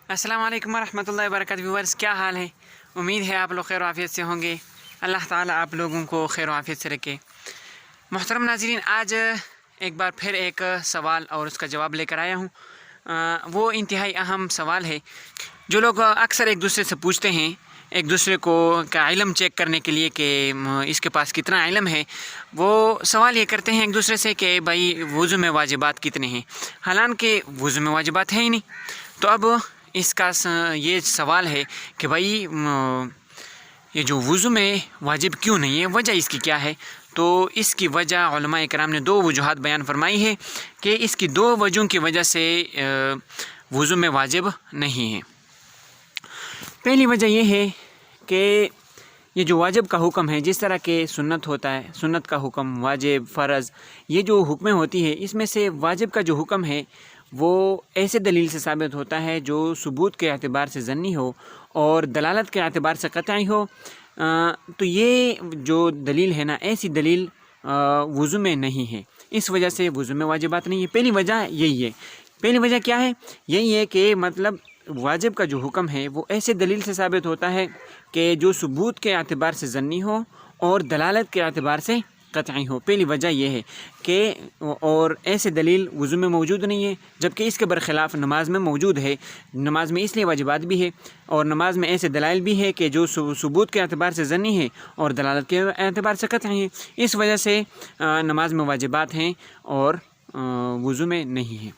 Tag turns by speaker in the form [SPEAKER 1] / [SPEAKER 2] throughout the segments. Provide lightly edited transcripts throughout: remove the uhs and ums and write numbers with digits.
[SPEAKER 1] अस्सलाम वालेकुम रहमतुल्लाहि व बरकातहू। व्यूअर्स, क्या हाल है? उम्मीद है आप लोग खैर आफियत से होंगे। अल्लाह ताला आप लोगों को खैर आफियत से रखे। मोहतरम नाज़रीन, आज एक बार फिर एक सवाल और उसका जवाब लेकर आया हूँ। वो इंतहाई अहम सवाल है जो लोग अक्सर एक दूसरे से पूछते हैं, एक दूसरे को का इल्म चेक करने के लिए कि इसके पास कितना इल्म है। वो सवाल ये करते हैं एक दूसरे से कि भाई वुज़ू में वाजिबात कितने हैं, हालांकि वुज़ू में वाजिबात है ही नहीं। तो अब इसका ये सवाल है कि भाई ये जो वुज़ू में वाजिब क्यों नहीं है, वजह इसकी क्या है। तो इसकी वजह उलमा इकराम ने दो वजूहात बयान फरमाई है कि इसकी दो वजहों की वजह से वुज़ू में वाजिब नहीं है। पहली वजह यह है कि ये जो वाजिब का हुक्म है, जिस तरह के सुन्नत होता है, सुन्नत का हुक्म, वाजिब, फ़र्ज़, ये जो हुक्में होती है, इसमें से वाजिब का जो हुक्म है वो ऐसे दलील से साबित होता है जो सबूत के एतबार से ज़न्नी हो और दलालत के एतबार से क़तई हो। तो ये जो दलील है ना, ऐसी दलील वुज़ू में नहीं है, इस वजह से वुज़ू में वाजिबात नहीं है। पहली वजह यही है। पहली वजह क्या है? यही है कि मतलब वाजिब का जो हुक्म है वो ऐसे दलील से साबित होता है कि जो सबूत के एतबार से ज़न्नी हो और दलालत के एतबार से क़तई हो। पहली वजह यह है कि और ऐसे दलील वुज़ू में मौजूद नहीं है, जबकि इसके बरखिलाफ़ नमाज में मौजूद है। नमाज में इसलिए वाजिबात भी है और नमाज में ऐसे दलाइल भी है कि जो सबूत के एतबार से ज़न्नी है और दलालत के एतबार से क़तई है। इस वजह से नमाज में वाजिबात हैं और वुज़ू में नहीं है।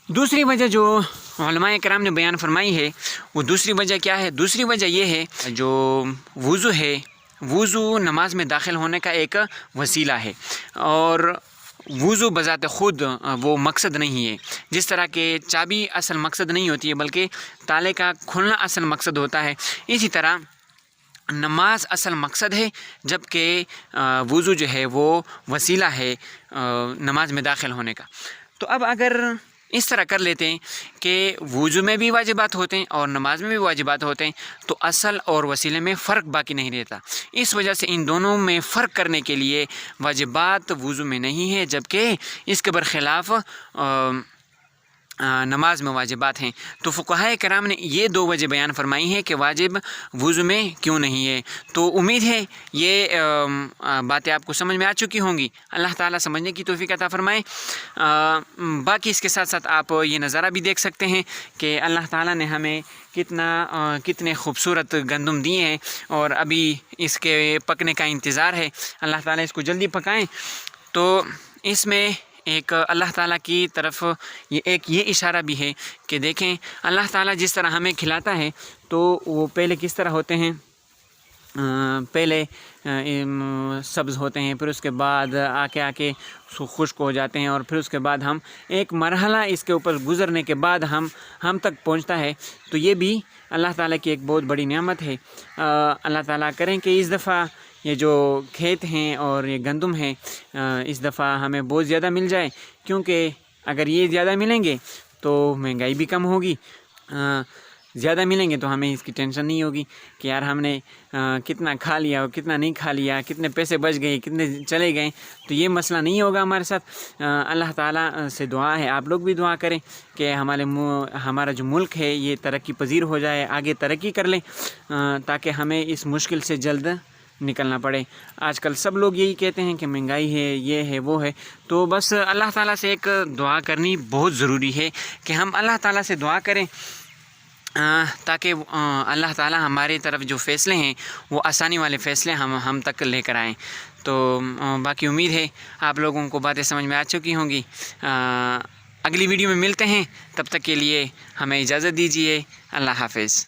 [SPEAKER 1] दूसरी वजह जो उलमाए किराम ने बयान फरमाई है, वो दूसरी वजह क्या है? दूसरी वजह ये है जो वुज़ू है, वुज़ू नमाज में दाखिल होने का एक वसीला है और वुज़ू बज़ात ख़ुद वो मकसद नहीं है। जिस तरह के चाबी असल मकसद नहीं होती है बल्कि ताले का खुलना असल मकसद होता है, इसी तरह नमाज असल मकसद है, जबकि वुज़ू जो है वो वसीला है नमाज में दाखिल होने का। तो अब अगर इस तरह कर लेते हैं कि वुज़ू में भी वाजिबात होते हैं और नमाज में भी वाजिबात होते हैं, तो असल और वसीले में फ़र्क बाकी नहीं रहता। इस वजह से इन दोनों में फ़र्क करने के लिए वाजिबात वुज़ू में नहीं है, जबकि इसके बरखिलाफ़ नमाज में वाजिबात हैं। तो फ़ुक़हाए किराम ने ये दो वजह बयान फरमाई हैं कि वाजिब वुज़ू में क्यों नहीं है। तो उम्मीद है ये बातें आपको समझ में आ चुकी होंगी। अल्लाह ताला समझने की तौफ़ीक़ अता फ़रमाए। बाकी इसके साथ साथ आप ये नज़ारा भी देख सकते हैं कि अल्लाह ताला ने हमें कितने खूबसूरत गंदम दिए हैं और अभी इसके पकने का इंतज़ार है। अल्लाह ताला इसको जल्दी पकाएँ। तो इसमें एक अल्लाह ताला की तरफ ये इशारा भी है कि देखें अल्लाह ताला जिस तरह हमें खिलाता है तो वो पहले किस तरह होते हैं। पहले सब्ज़ होते हैं, फिर उसके बाद आके खुश्क हो जाते हैं और फिर उसके बाद हम एक मरहला इसके ऊपर गुज़रने के बाद हम तक पहुंचता है। तो ये भी अल्लाह ताला की एक बहुत बड़ी नेमत है। अल्लाह ताला करें कि इस दफ़ा ये जो खेत हैं और ये गंदम है इस दफ़ा हमें बहुत ज़्यादा मिल जाए, क्योंकि अगर ये ज़्यादा मिलेंगे तो महंगाई भी कम होगी। ज़्यादा मिलेंगे तो हमें इसकी टेंशन नहीं होगी कि यार हमने कितना खा लिया और कितना नहीं खा लिया, कितने पैसे बच गए, कितने चले गए। तो ये मसला नहीं होगा हमारे साथ। अल्लाह ताला से दुआ है, आप लोग भी दुआ करें कि हमारा जो मुल्क है ये तरक्की पजीर हो जाए, आगे तरक्की कर लें, ताकि हमें इस मुश्किल से जल्द निकलना पड़े। आजकल सब लोग यही कहते हैं कि महंगाई है, ये है, वो है। तो बस अल्लाह ताला से एक दुआ करनी बहुत ज़रूरी है कि हम अल्लाह ताला से दुआ करें ताकि अल्लाह ताला हमारी तरफ जो फ़ैसले हैं वो आसानी वाले फ़ैसले हम तक लेकर आएँ। तो बाकी उम्मीद है आप लोगों को बातें समझ में आ चुकी होंगी। अगली वीडियो में मिलते हैं, तब तक के लिए हमें इजाज़त दीजिए। अल्लाह हाफ़िज़।